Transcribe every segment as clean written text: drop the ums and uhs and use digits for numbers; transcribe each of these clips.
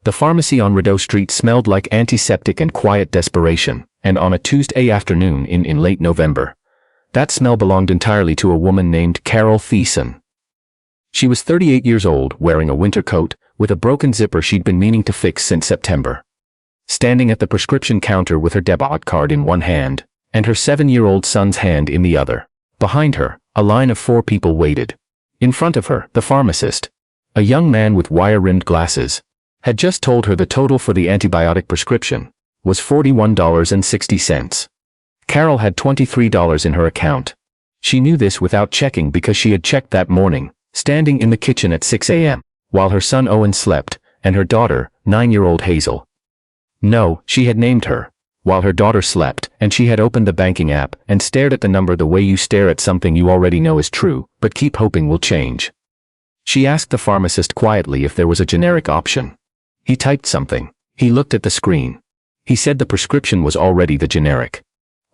The pharmacy on Rideau Street smelled like antiseptic and quiet desperation, and on a Tuesday afternoon in late November, that smell belonged entirely to a woman named Carol Thiessen. She was 38 years old, wearing a winter coat, with a broken zipper she'd been meaning to fix since September. Standing at the prescription counter with her debit card in one hand, and her 7-year-old son's hand in the other. Behind her, a line of 4 people waited. In front of her, the pharmacist, a young man with wire-rimmed glasses, had just told her the total for the antibiotic prescription was $41.60. Carol had $23 in her account. She knew this without checking because she had checked that morning, standing in the kitchen at 6 a.m., while her son Owen slept, and her daughter, 9-year-old Hazel. No, she had named her, while her daughter slept, and she had opened the banking app and stared at the number the way you stare at something you already know is true, but keep hoping will change. She asked the pharmacist quietly if there was a generic option. He typed something. He looked at the screen. He said the prescription was already the generic.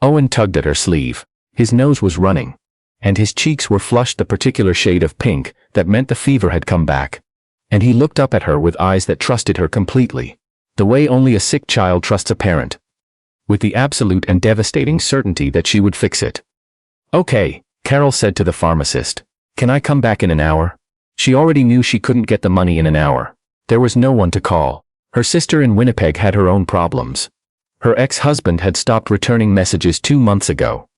Owen tugged at her sleeve. His nose was running, and his cheeks were flushed the particular shade of pink that meant the fever had come back. And he looked up at her with eyes that trusted her completely, the way only a sick child trusts a parent, with the absolute and devastating certainty that she would fix it. Okay, Carol said to the pharmacist. Can I come back in an hour? She already knew she couldn't get the money in an hour. There was no one to call. Her sister in Winnipeg had her own problems. Her ex-husband had stopped returning messages 2 months ago.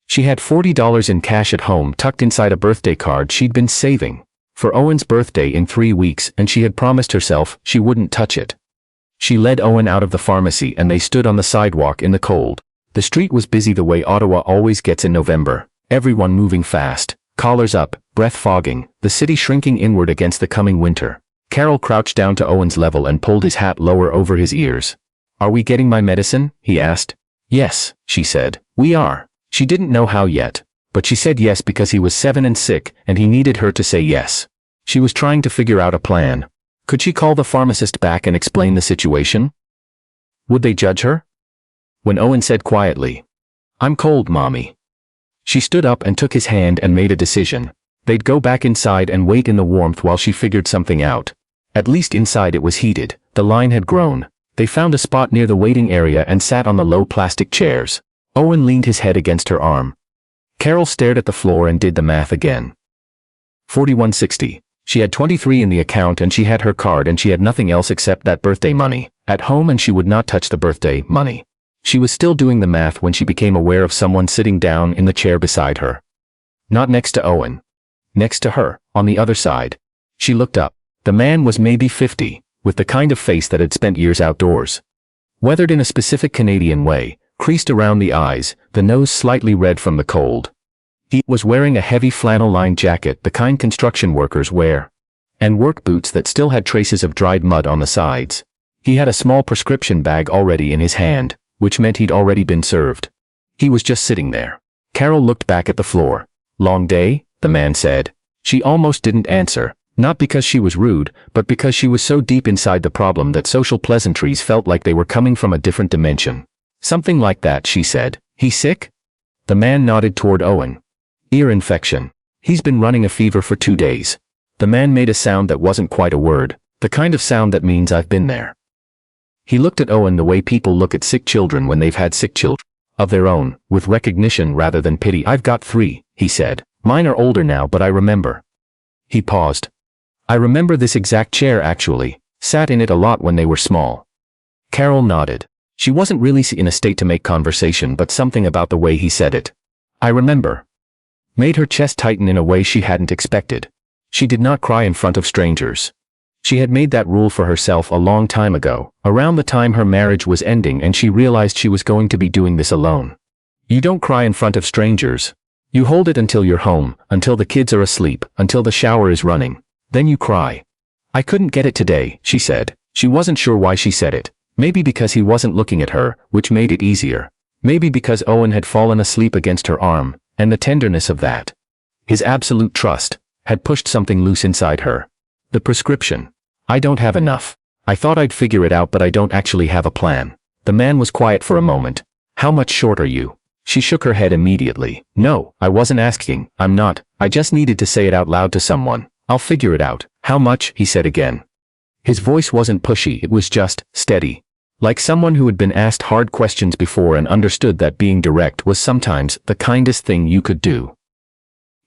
She had $40 in cash at home tucked inside a birthday card she'd been saving for Owen's birthday in 3 weeks, and she had promised herself she wouldn't touch it. She led Owen out of the pharmacy and they stood on the sidewalk in the cold. The street was busy the way Ottawa always gets in November, everyone moving fast, collars up, breath fogging, the city shrinking inward against the coming winter. Carol crouched down to Owen's level and pulled his hat lower over his ears. Are we getting my medicine? He asked. Yes, she said. We are. She didn't know how yet, but she said yes because he was 7 and sick and he needed her to say yes. She was trying to figure out a plan. Could she call the pharmacist back and explain the situation? Would they judge her? When Owen said quietly, I'm cold, Mommy. She stood up and took his hand and made a decision. They'd go back inside and wait in the warmth while she figured something out. At least inside it was heated. The line had grown. They found a spot near the waiting area and sat on the low plastic chairs. Owen leaned his head against her arm. Carol stared at the floor and did the math again. $41.60. She had $23 in the account and she had her card and she had nothing else except that birthday money at home, and she would not touch the birthday money. She was still doing the math when she became aware of someone sitting down in the chair beside her. Not next to Owen. Next to her, on the other side. She looked up. The man was maybe 50, with the kind of face that had spent years outdoors. Weathered in a specific Canadian way, creased around the eyes, the nose slightly red from the cold. He was wearing a heavy flannel-lined jacket, the kind construction workers wear, and work boots that still had traces of dried mud on the sides. He had a small prescription bag already in his hand, which meant he'd already been served. He was just sitting there. Carol looked back at the floor. Long day? The man said. She almost didn't answer, not because she was rude, but because she was so deep inside the problem that social pleasantries felt like they were coming from a different dimension. Something like that, she said. He sick? The man nodded toward Owen. Ear infection. He's been running a fever for 2 days. The man made a sound that wasn't quite a word, the kind of sound that means I've been there. He looked at Owen the way people look at sick children when they've had sick children of their own, with recognition rather than pity. I've got 3, he said. Mine are older now, but I remember. He paused. I remember this exact chair actually. Sat in it a lot when they were small. Carol nodded. She wasn't really in a state to make conversation, but something about the way he said it, I remember, made her chest tighten in a way she hadn't expected. She did not cry in front of strangers. She had made that rule for herself a long time ago, around the time her marriage was ending, and she realized she was going to be doing this alone. You don't cry in front of strangers. You hold it until you're home, until the kids are asleep, until the shower is running. Then you cry. I couldn't get it today, she said. She wasn't sure why she said it. Maybe because he wasn't looking at her, which made it easier. Maybe because Owen had fallen asleep against her arm, and the tenderness of that, his absolute trust, had pushed something loose inside her. The prescription. I don't have enough. I thought I'd figure it out, but I don't actually have a plan. The man was quiet for a moment. How much short are you? She shook her head immediately. No, I wasn't asking. I'm not. I just needed to say it out loud to someone. I'll figure it out. How much? He said again. His voice wasn't pushy, it was just steady. Like someone who had been asked hard questions before and understood that being direct was sometimes the kindest thing you could do.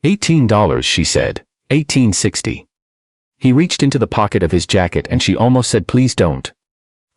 $18, she said. $18.60. He reached into the pocket of his jacket and she almost said please don't.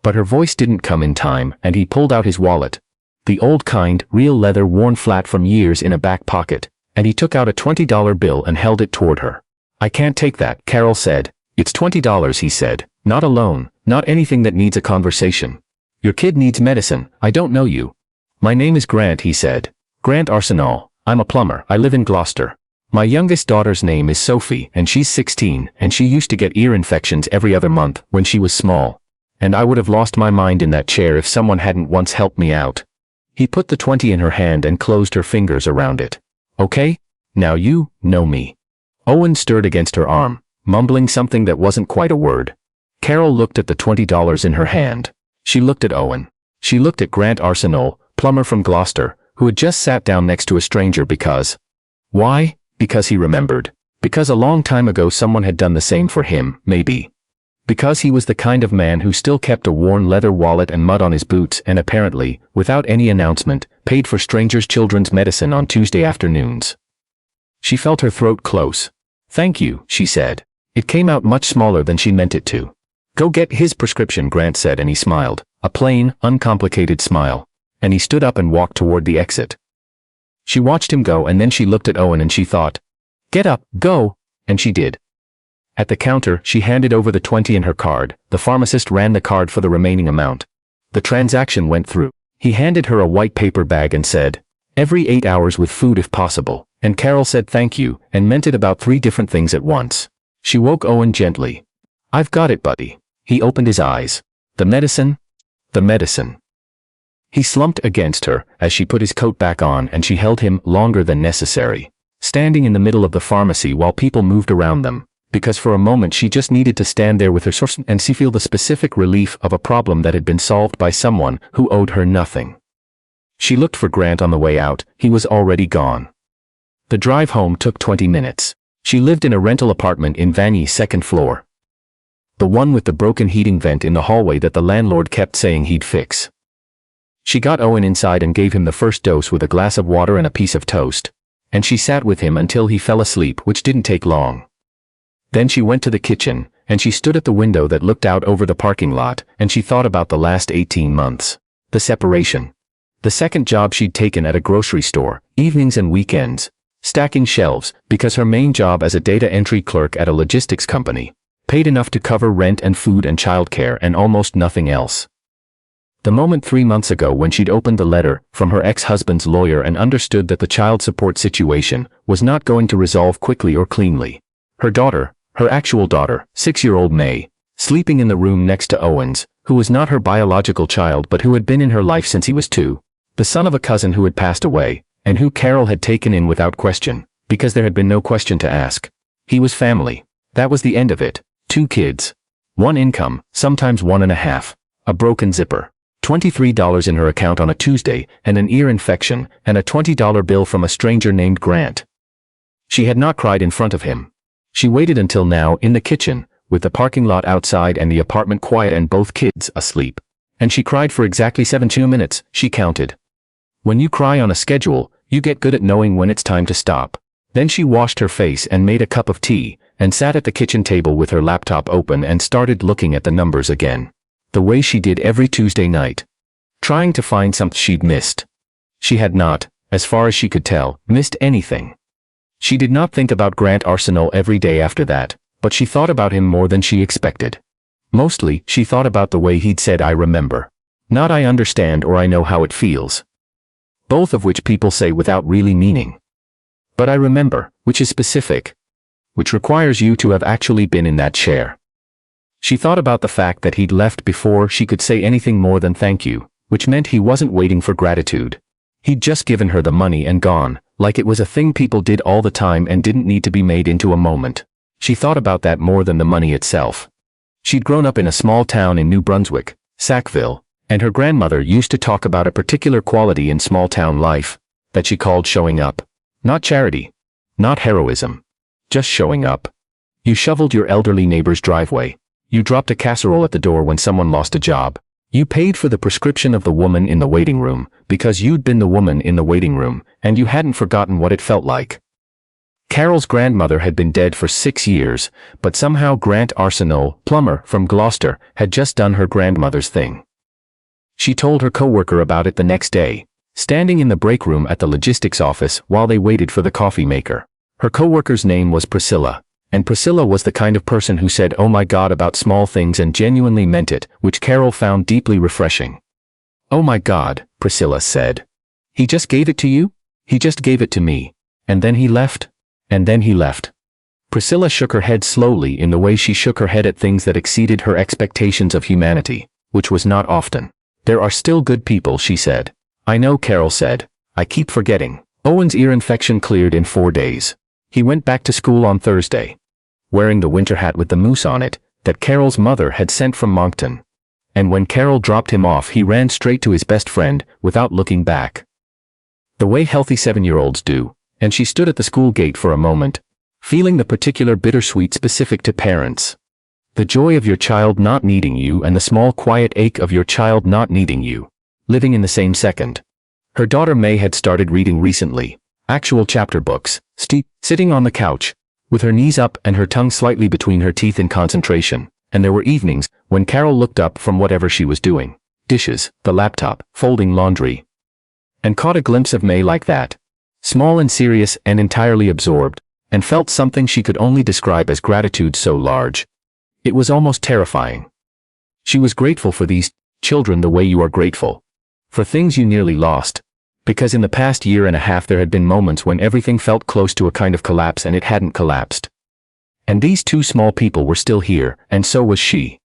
But her voice didn't come in time and he pulled out his wallet. The old kind, real leather worn flat from years in a back pocket, and he took out a $20 bill and held it toward her. I can't take that, Carol said. It's $20, he said. Not a loan, not anything that needs a conversation. Your kid needs medicine, I don't know you. My name is Grant, he said. Grant Arsenal. I'm a plumber, I live in Gloucester. My youngest daughter's name is Sophie and she's 16 and she used to get ear infections every other month when she was small. And I would have lost my mind in that chair if someone hadn't once helped me out. He put the 20 in her hand and closed her fingers around it. Okay? Now you know me. Owen stirred against her arm, mumbling something that wasn't quite a word. Carol looked at the $20 in her hand. She looked at Owen. She looked at Grant Arsenal, plumber from Gloucester, who had just sat down next to a stranger because... Why? Because he remembered. Because a long time ago someone had done the same for him, maybe. Because he was the kind of man who still kept a worn leather wallet and mud on his boots and apparently, without any announcement, paid for strangers' children's medicine on Tuesday afternoons. She felt her throat close. Thank you, she said. It came out much smaller than she meant it to. Go get his prescription, Grant said, and he smiled. A plain, uncomplicated smile. And he stood up and walked toward the exit. She watched him go and then she looked at Owen and she thought, get up, go, and she did. At the counter, she handed over the 20 and her card. The pharmacist ran the card for the remaining amount. The transaction went through. He handed her a white paper bag and said, every 8 hours with food if possible, and Carol said thank you and meant it about 3 different things at once. She woke Owen gently. I've got it, buddy. He opened his eyes. The medicine? The medicine. He slumped against her as she put his coat back on and she held him longer than necessary, standing in the middle of the pharmacy while people moved around them, because for a moment she just needed to stand there with her source and see feel the specific relief of a problem that had been solved by someone who owed her nothing. She looked for Grant on the way out. He was already gone. The drive home took 20 minutes. She lived in a rental apartment in Vani's second floor. The one with the broken heating vent in the hallway that the landlord kept saying he'd fix. She got Owen inside and gave him the first dose with a glass of water and a piece of toast. And she sat with him until he fell asleep, which didn't take long. Then she went to the kitchen, and she stood at the window that looked out over the parking lot, and she thought about the last 18 months. The separation. The second job she'd taken at a grocery store, evenings and weekends. Stacking shelves, because her main job as a data entry clerk at a logistics company paid enough to cover rent and food and childcare and almost nothing else. The moment 3 months ago when she'd opened the letter from her ex-husband's lawyer and understood that the child support situation was not going to resolve quickly or cleanly. Her daughter, her actual daughter, 6-year-old May, sleeping in the room next to Owen's, who was not her biological child but who had been in her life since he was 2, the son of a cousin who had passed away, and who Carol had taken in without question, because there had been no question to ask. He was family. That was the end of it. 2 kids. 1 income, sometimes 1.5. A broken zipper. $23 in her account on a Tuesday, and an ear infection, and a $20 bill from a stranger named Grant. She had not cried in front of him. She waited until now in the kitchen, with the parking lot outside and the apartment quiet and both kids asleep. And she cried for exactly 72 minutes, she counted. When you cry on a schedule, you get good at knowing when it's time to stop. Then she washed her face and made a cup of tea, and sat at the kitchen table with her laptop open and started looking at the numbers again. The way she did every Tuesday night. Trying to find something she'd missed. She had not, as far as she could tell, missed anything. She did not think about Grant Arsenal every day after that, but she thought about him more than she expected. Mostly, she thought about the way he'd said I remember. Not I understand or I know how it feels. Both of which people say without really meaning. But I remember, which is specific. Which requires you to have actually been in that chair. She thought about the fact that he'd left before she could say anything more than thank you, which meant he wasn't waiting for gratitude. He'd just given her the money and gone, like it was a thing people did all the time and didn't need to be made into a moment. She thought about that more than the money itself. She'd grown up in a small town in New Brunswick, Sackville, and her grandmother used to talk about a particular quality in small town life that she called showing up. Not charity. Not heroism. Just showing up. You shoveled your elderly neighbor's driveway. You dropped a casserole at the door when someone lost a job. You paid for the prescription of the woman in the waiting room because you'd been the woman in the waiting room and you hadn't forgotten what it felt like. Carol's grandmother had been dead for 6 years, but somehow Grant Arsenault, plumber from Gloucester, had just done her grandmother's thing. She told her coworker about it the next day, standing in the break room at the logistics office while they waited for the coffee maker. Her coworker's name was Priscilla, and Priscilla was the kind of person who said "oh my God" about small things and genuinely meant it, which Carol found deeply refreshing. "Oh my God," Priscilla said. "He just gave it to you? He just gave it to me. And then he left? And then he left." Priscilla shook her head slowly in the way she shook her head at things that exceeded her expectations of humanity, which was not often. "There are still good people," she said. "I know," Carol said. "I keep forgetting." Owen's ear infection cleared in 4 days. He went back to school on Thursday, wearing the winter hat with the moose on it that Carol's mother had sent from Moncton. And when Carol dropped him off, he ran straight to his best friend without looking back, the way healthy 7-year-olds do, and she stood at the school gate for a moment, feeling the particular bittersweet specific to parents. The joy of your child not needing you and the small quiet ache of your child not needing you, living in the same second. Her daughter May had started reading recently, actual chapter books, sitting on the couch, with her knees up and her tongue slightly between her teeth in concentration, and there were evenings when Carol looked up from whatever she was doing, dishes, the laptop, folding laundry, and caught a glimpse of May like that, small and serious and entirely absorbed, and felt something she could only describe as gratitude so large. It was almost terrifying. She was grateful for these children the way you are grateful for things you nearly lost, because in the past year and a half there had been moments when everything felt close to a kind of collapse and it hadn't collapsed. And these 2 small people were still here, and so was she.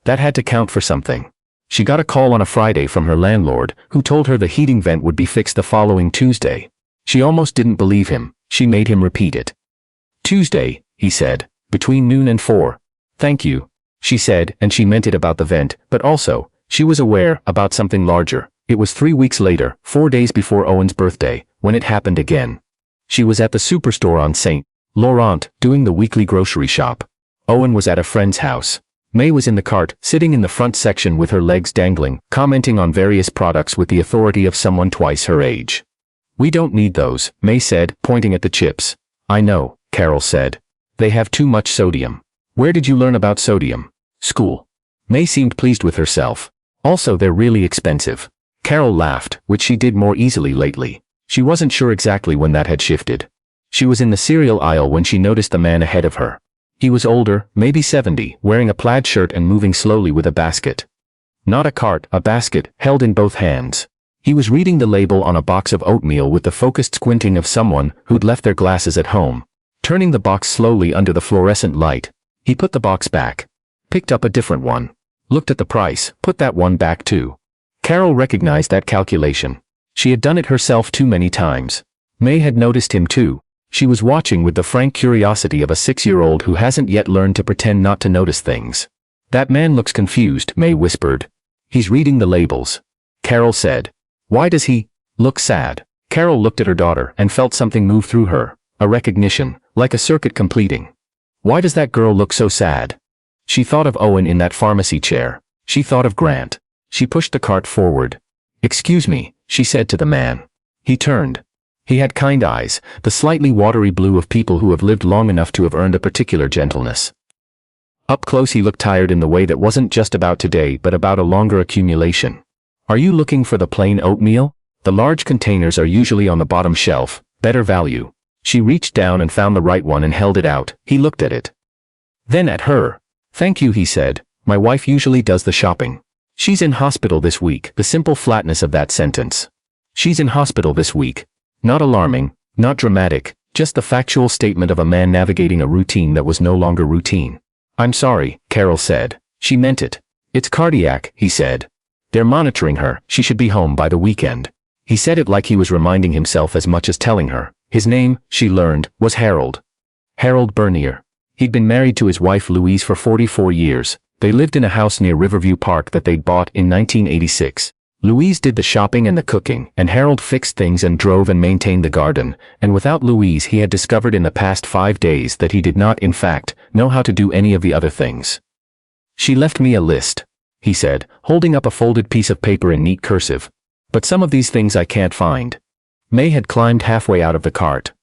That had to count for something. She got a call on a Friday from her landlord, who told her the heating vent would be fixed the following Tuesday. She almost didn't believe him. She made him repeat it. "Tuesday," he said, "between noon and 4. "Thank you," she said, and she meant it about the vent, but also, she was aware about something larger. It was 3 weeks later, 4 days before Owen's birthday, when it happened again. She was at the superstore on St. Laurent, doing the weekly grocery shop. Owen was at a friend's house. May was in the cart, sitting in the front section with her legs dangling, commenting on various products with the authority of someone twice her age. "We don't need those," May said, pointing at the chips. "I know," Carol said. "They have too much sodium." "Where did you learn about sodium?" "School." May seemed pleased with herself. "Also, they're really expensive." Carol laughed, which she did more easily lately. She wasn't sure exactly when that had shifted. She was in the cereal aisle when she noticed the man ahead of her. He was older, maybe 70, wearing a plaid shirt and moving slowly with a basket. Not a cart, a basket, held in both hands. He was reading the label on a box of oatmeal with the focused squinting of someone who'd left their glasses at home. Turning the box slowly under the fluorescent light, he put the box back, picked up a different one, looked at the price, put that one back too. Carol recognized that calculation. She had done it herself too many times. May had noticed him too. She was watching with the frank curiosity of a 6-year-old who hasn't yet learned to pretend not to notice things. "That man looks confused," May whispered. "He's reading the labels," Carol said. "Why does he look sad?" Carol looked at her daughter and felt something move through her, a recognition, like a circuit completing. Why does that girl look so sad? She thought of Owen in that pharmacy chair. She thought of Grant. She pushed the cart forward. "Excuse me," she said to the man. He turned. He had kind eyes, the slightly watery blue of people who have lived long enough to have earned a particular gentleness. Up close he looked tired in the way that wasn't just about today but about a longer accumulation. "Are you looking for the plain oatmeal? The large containers are usually on the bottom shelf, better value." She reached down and found the right one and held it out. He looked at it. Then at her. "Thank you," he said. "My wife usually does the shopping. She's in hospital this week." The simple flatness of that sentence. She's in hospital this week. Not alarming, not dramatic, just the factual statement of a man navigating a routine that was no longer routine. "I'm sorry," Carol said. She meant it. "It's cardiac," he said. "They're monitoring her. She should be home by the weekend." He said it like he was reminding himself as much as telling her. His name, she learned, was Harold. Harold Bernier. He'd been married to his wife Louise for 44 years. They lived in a house near Riverview Park that they'd bought in 1986. Louise did the shopping and the cooking, and Harold fixed things and drove and maintained the garden, and without Louise he had discovered in the past 5 days that he did not, in fact, know how to do any of the other things. She left me a list, he said, holding up a folded piece of paper in neat cursive. But some of these things I can't find. May had climbed halfway out of the cart.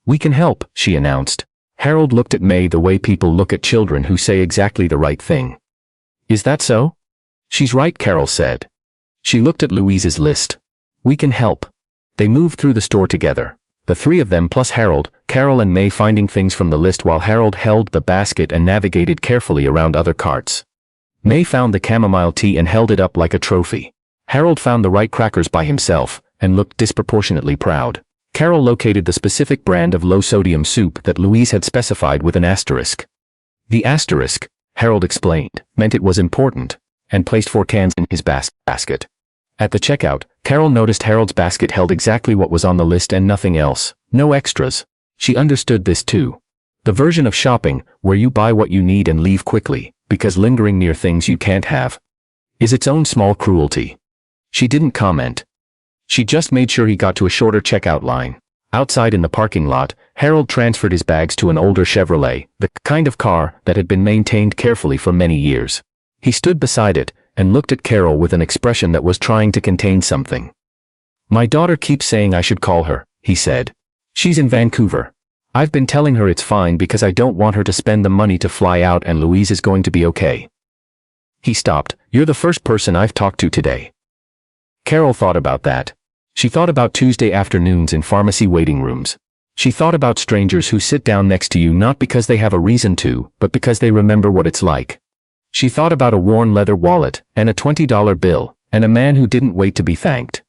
We can help, she announced. Harold looked at May the way people look at children who say exactly the right thing. Is that so? She's right, Carol said. She looked at Louise's list. We can help. They moved through the store together. The three of them plus Harold, Carol and May finding things from the list while Harold held the basket and navigated carefully around other carts. May found the chamomile tea and held it up like a trophy. Harold found the right crackers by himself and looked disproportionately proud. Carol located the specific brand of low-sodium soup that Louise had specified with an asterisk. The asterisk, Harold explained, meant it was important, and placed 4 cans in his basket. At the checkout, Carol noticed Harold's basket held exactly what was on the list and nothing else, no extras. She understood this too. The version of shopping, where you buy what you need and leave quickly, because lingering near things you can't have, is its own small cruelty. She didn't comment. She just made sure he got to a shorter checkout line. Outside in the parking lot, Harold transferred his bags to an older Chevrolet, the kind of car that had been maintained carefully for many years. He stood beside it and looked at Carol with an expression that was trying to contain something. My daughter keeps saying I should call her, he said. She's in Vancouver. I've been telling her it's fine because I don't want her to spend the money to fly out and Louise is going to be okay. He stopped. You're the first person I've talked to today. Carol thought about that. She thought about Tuesday afternoons in pharmacy waiting rooms. She thought about strangers who sit down next to you not because they have a reason to, but because they remember what it's like. She thought about a worn leather wallet, and a $20 bill, and a man who didn't wait to be thanked.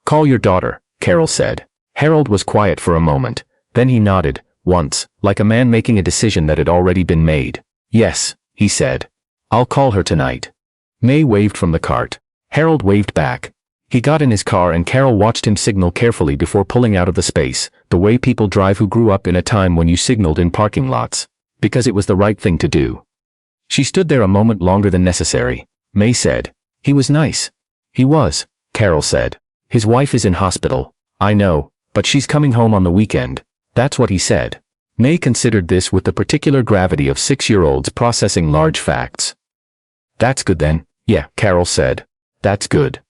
Call your daughter, Carol said. Harold was quiet for a moment. Then he nodded, once, like a man making a decision that had already been made. Yes, he said. I'll call her tonight. May waved from the cart. Harold waved back. He got in his car and Carol watched him signal carefully before pulling out of the space, the way people drive who grew up in a time when you signaled in parking lots, because it was the right thing to do. She stood there a moment longer than necessary. May said, he was nice. He was, Carol said. His wife is in hospital. I know, but she's coming home on the weekend. That's what he said. May considered this with the particular gravity of 6-year-olds processing large facts. That's good then, yeah, Carol said. That's good.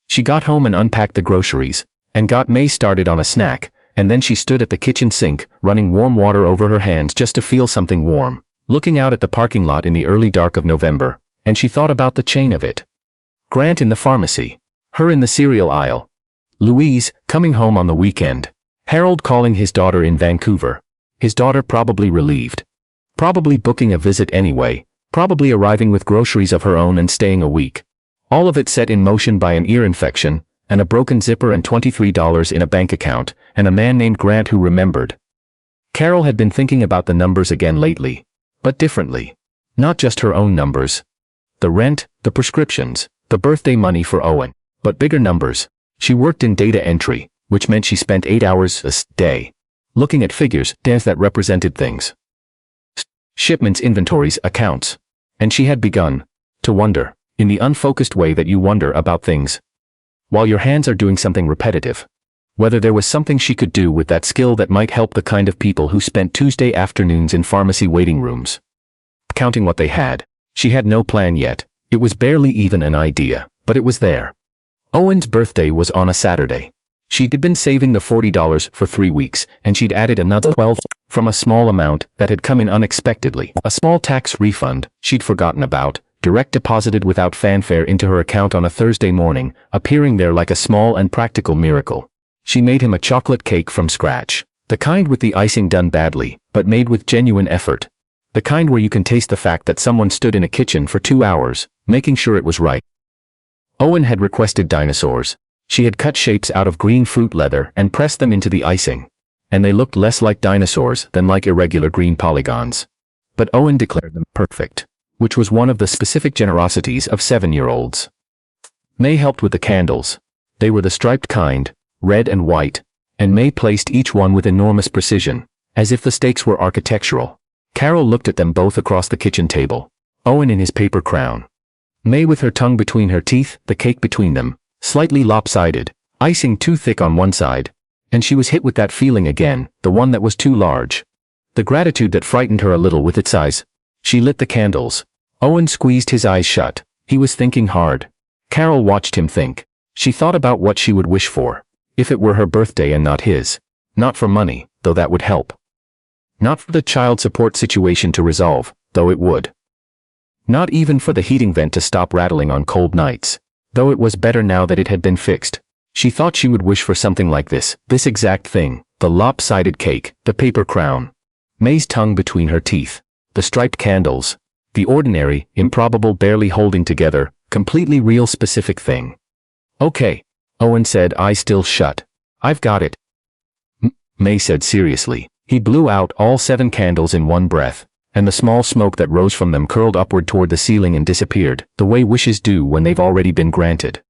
She got home and unpacked the groceries, and got May started on a snack, and then she stood at the kitchen sink, running warm water over her hands just to feel something warm, looking out at the parking lot in the early dark of November, and she thought about the chain of it. Grant in the pharmacy. Her in the cereal aisle. Louise, coming home on the weekend. Harold calling his daughter in Vancouver. His daughter probably relieved. Probably booking a visit anyway, probably arriving with groceries of her own and staying a week. All of it set in motion by an ear infection, and a broken zipper and $23 in a bank account, and a man named Grant who remembered. Carol had been thinking about the numbers again lately, but differently. Not just her own numbers. The rent, the prescriptions, the birthday money for Owen, but bigger numbers. She worked in data entry, which meant she spent 8 hours a day looking at figures, that represented things. Shipments, inventories, accounts. And she had begun to wonder, in the unfocused way that you wonder about things, while your hands are doing something repetitive, whether there was something she could do with that skill that might help the kind of people who spent Tuesday afternoons in pharmacy waiting rooms. Counting what they had. She had no plan yet. It was barely even an idea, but it was there. Owen's birthday was on a Saturday. She'd been saving the $40 for 3 weeks, and she'd added another $12 from a small amount that had come in unexpectedly, a small tax refund she'd forgotten about, direct deposited without fanfare into her account on a Thursday morning, appearing there like a small and practical miracle. She made him a chocolate cake from scratch, the kind with the icing done badly, but made with genuine effort. The kind where you can taste the fact that someone stood in a kitchen for 2 hours, making sure it was right. Owen had requested dinosaurs. She had cut shapes out of green fruit leather and pressed them into the icing, and they looked less like dinosaurs than like irregular green polygons. But Owen declared them perfect, which was one of the specific generosities of 7-year-olds. May helped with the candles. They were the striped kind, red and white, and May placed each one with enormous precision, as if the stakes were architectural. Carol looked at them both across the kitchen table, Owen in his paper crown. May with her tongue between her teeth, the cake between them, slightly lopsided, icing too thick on one side, and she was hit with that feeling again, the one that was too large. The gratitude that frightened her a little with its size. She lit the candles. Owen squeezed his eyes shut. He was thinking hard. Carol watched him think. She thought about what she would wish for. If it were her birthday and not his. Not for money, though that would help. Not for the child support situation to resolve, though it would. Not even for the heating vent to stop rattling on cold nights, though it was better now that it had been fixed. She thought she would wish for something like this exact thing, the lopsided cake, the paper crown, May's tongue between her teeth, the striped candles, the ordinary, improbable, barely holding together, completely real specific thing. Okay, Owen said, eyes still shut. I've got it. May said seriously. He blew out all 7 candles in one breath, and the small smoke that rose from them curled upward toward the ceiling and disappeared, the way wishes do when they've already been granted.